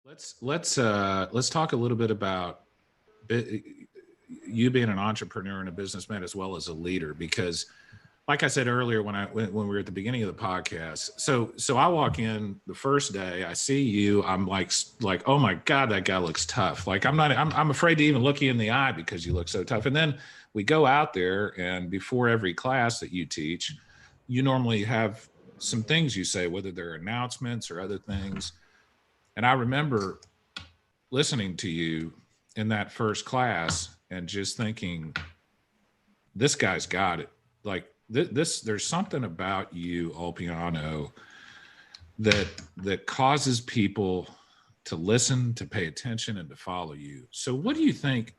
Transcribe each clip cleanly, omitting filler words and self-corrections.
Let's talk a little bit about you being an entrepreneur and a businessman as well as a leader, because like I said earlier when we were at the beginning of the podcast, so I walk in the first day, I see you, I'm like, oh my God, that guy looks tough. Like I'm afraid to even look you in the eye because you look so tough. And then we go out there, and before every class that you teach, you normally have some things you say, whether they're announcements or other things. And I remember listening to you in that first class and just thinking, this guy's got it. Like there's something about you, Ulpiano, that causes people to listen, to pay attention, and to follow you. So what do you think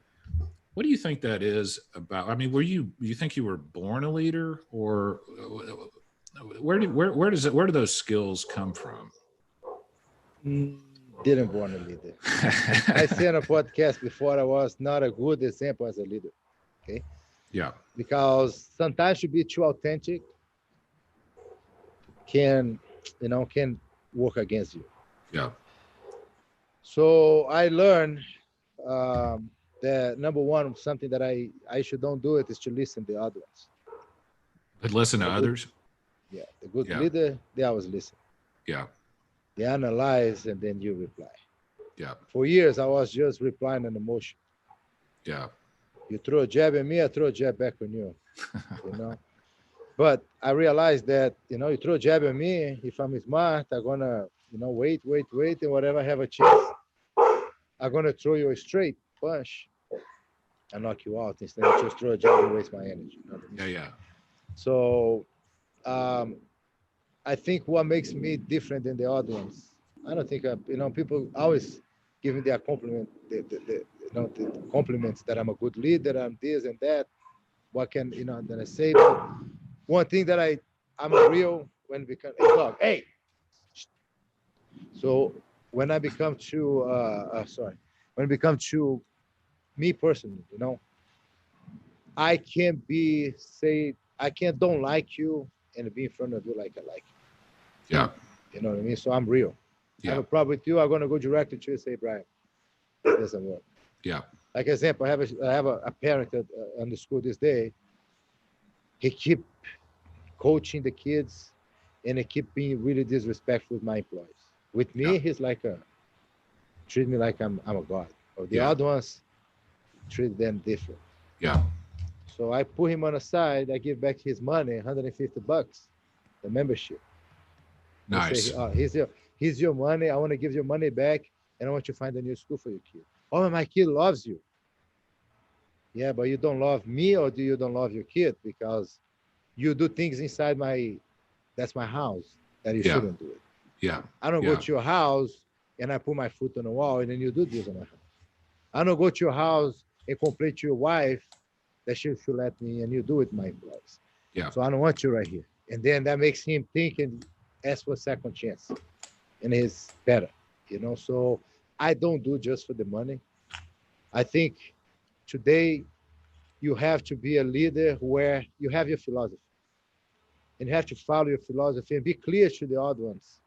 that is about? I mean, you think you were born a leader, or where do those skills come from? Didn't born a leader. I said on a podcast before, I was not a good example as a leader. Okay. Yeah. Because sometimes to be too authentic can work against you. Yeah. So I learned that number one, something that I should don't do it is to listen to the other ones. But listen to others? Yeah. The good leader, they always listen. Yeah. They analyze and then you reply. Yeah. For years, I was just replying on emotion. Yeah. You throw a jab at me, I throw a jab back on you. But I realized that, you throw a jab at me, if I'm smart, I'm going to, wait. And whatever I have a chance, I'm going to throw you a straight punch and knock you out instead of just throw a jab and waste my energy. You know what I mean? Yeah. So I think what makes me different than the other ones, I don't think, people always give me their compliment, the compliments that I'm a good leader, I'm this and that. What can, then I say, but one thing that I'm a real when it becomes, hey, dog, hey. So when I become too, when it becomes too me personally, I can't don't like you and be in front of you like I like you. Yeah. You know what I mean? So I'm real. Yeah. I have a problem with you. I'm going to go directly to you and say, Brian, it doesn't work. Yeah. Like example, I have a parent on the school this day. He keep coaching the kids and he keep being really disrespectful with my employees. With me, he's like treat me like I'm a god. Or the other ones treat them different. Yeah. So I put him on the side. I give back his money, $150, the membership. Nice. I say, here's your money. I want to give your money back, and I want you to find a new school for your kid. Oh, my kid loves you. Yeah, but you don't love me, or do you don't love your kid? Because you do things inside that's my house, that you shouldn't do it. Yeah. I don't go to your house and I put my foot on the wall and then you do this on my house. I don't go to your house and complain to your wife that she should let me and you do it, my employees. Yeah. So I don't want you right here. And then that makes him think and ask for a second chance. And he's better, So I don't do just for the money. I think today you have to be a leader where you have your philosophy. And you have to follow your philosophy and be clear to the other ones.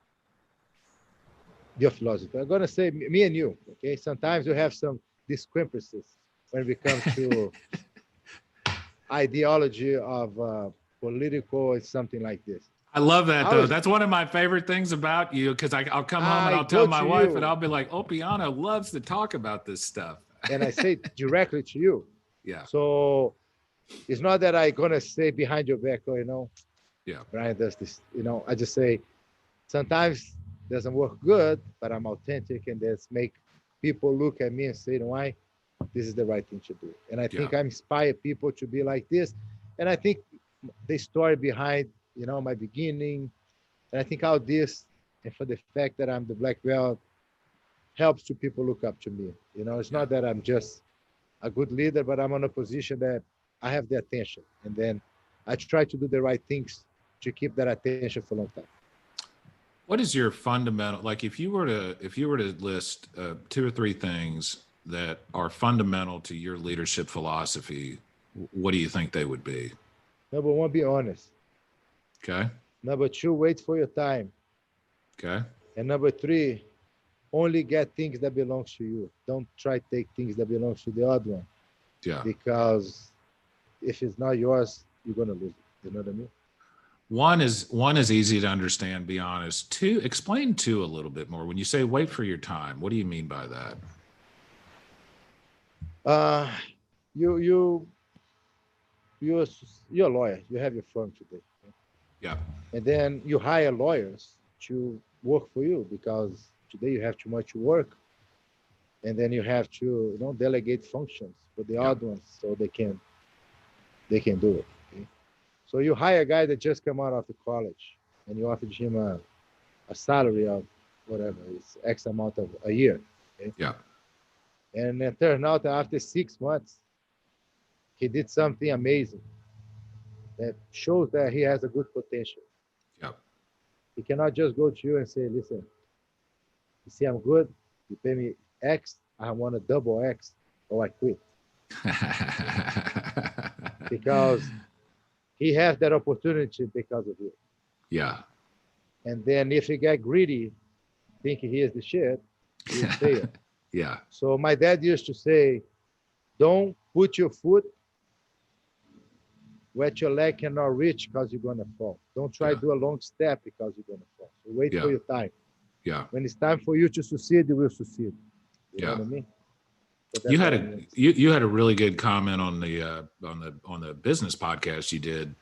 Your philosophy. I'm going to say me and you, okay? Sometimes you have some discrepancies when it comes to ideology of political and something like this. I love that, though. That's one of my favorite things about you, because I'll come home and I'll tell my wife and I'll be like, Ulpiano loves to talk about this stuff. And I say directly to you. Yeah. So it's not that I'm going to say behind your back, yeah, Brian does this, I just say sometimes doesn't work good, but I'm authentic and that's make people look at me and say, why this is the right thing to do. And I think I inspire people to be like this. And I think the story behind, my beginning, and I think all this, and for the fact that I'm the black belt, helps to people look up to me. It's not that I'm just a good leader, but I'm in a position that I have the attention. And then I try to do the right things to keep that attention for a long time. What is your fundamental, like if you were to list 2 or 3 things that are fundamental to your leadership philosophy, what do you think they would be? Number 1, be honest. Okay. Number 2, wait for your time. Okay. And number 3, only get things that belongs to you. Don't try to take things that belongs to the other one. Yeah. Because if it's not yours, you're gonna lose it. You know what I mean? One is easy to understand, be honest. Two, explain two a little bit more. When you say wait for your time, what do you mean by that? You're a lawyer. You have your firm today. Yeah. And then you hire lawyers to work for you because today you have too much work. And then you have to, delegate functions for the other ones so they can do it. Okay? So you hire a guy that just come out of the college and you offered him a salary of whatever, it's X amount of a year. Okay? Yeah. And it turned out that after 6 months, he did something amazing that shows that he has a good potential. Yeah. He cannot just go to you and say, listen, you see I'm good, you pay me X, I want a double X, or I quit. Because he has that opportunity because of you. Yeah. And then if he get greedy, thinking he is the shit, he'll fail. Yeah. So my dad used to say, don't put your foot where your leg cannot reach because you're going to fall. Don't try to do a long step because you're going to fall. So wait for your time. Yeah. When it's time for you to succeed, you will succeed. You know what I mean? You had a really good comment on the business podcast you did,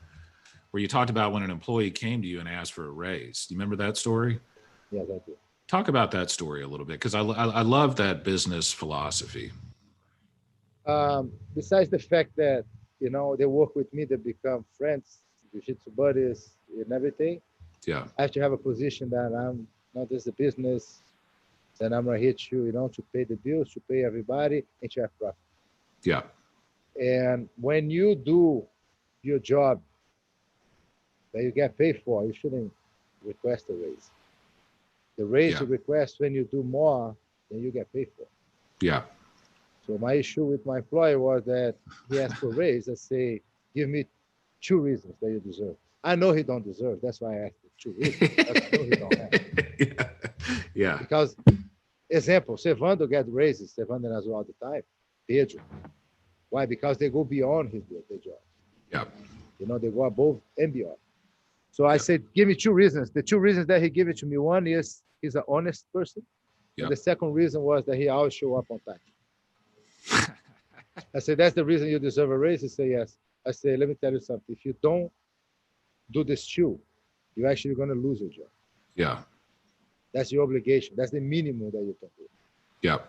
where you talked about when an employee came to you and asked for a raise. Do you remember that story? Yes, I do. Talk about that story a little bit, because I love that business philosophy. Besides the fact that they work with me, they become friends, Jiu-Jitsu buddies, and everything. Yeah. I have to have a position that I'm not just a business, and I'm gonna hit you, to pay the bills, to pay everybody, and to have profit. Yeah. And when you do your job that you get paid for, you shouldn't request a raise. The raise you request when you do more than you get paid for. Yeah. So my issue with my employer was that he asked for a raise. I say, give me 2 reasons that you deserve. I know he don't deserve. That's why I asked for 2 reasons. I know he don't have. Yeah. Because, example, Servando get raises. Servando as well all the time. Pedro. Why? Because they go beyond their job. Yeah. They go above and beyond. So I said, give me 2 reasons. The 2 reasons that he gave it to me, one is he's an honest person. And the second reason was that he always show up on time. I said, that's the reason you deserve a raise? He said, yes. I said, let me tell you something. If you don't do this 2, you're actually going to lose your job. Yeah. That's your obligation. That's the minimum that you can do. Yeah.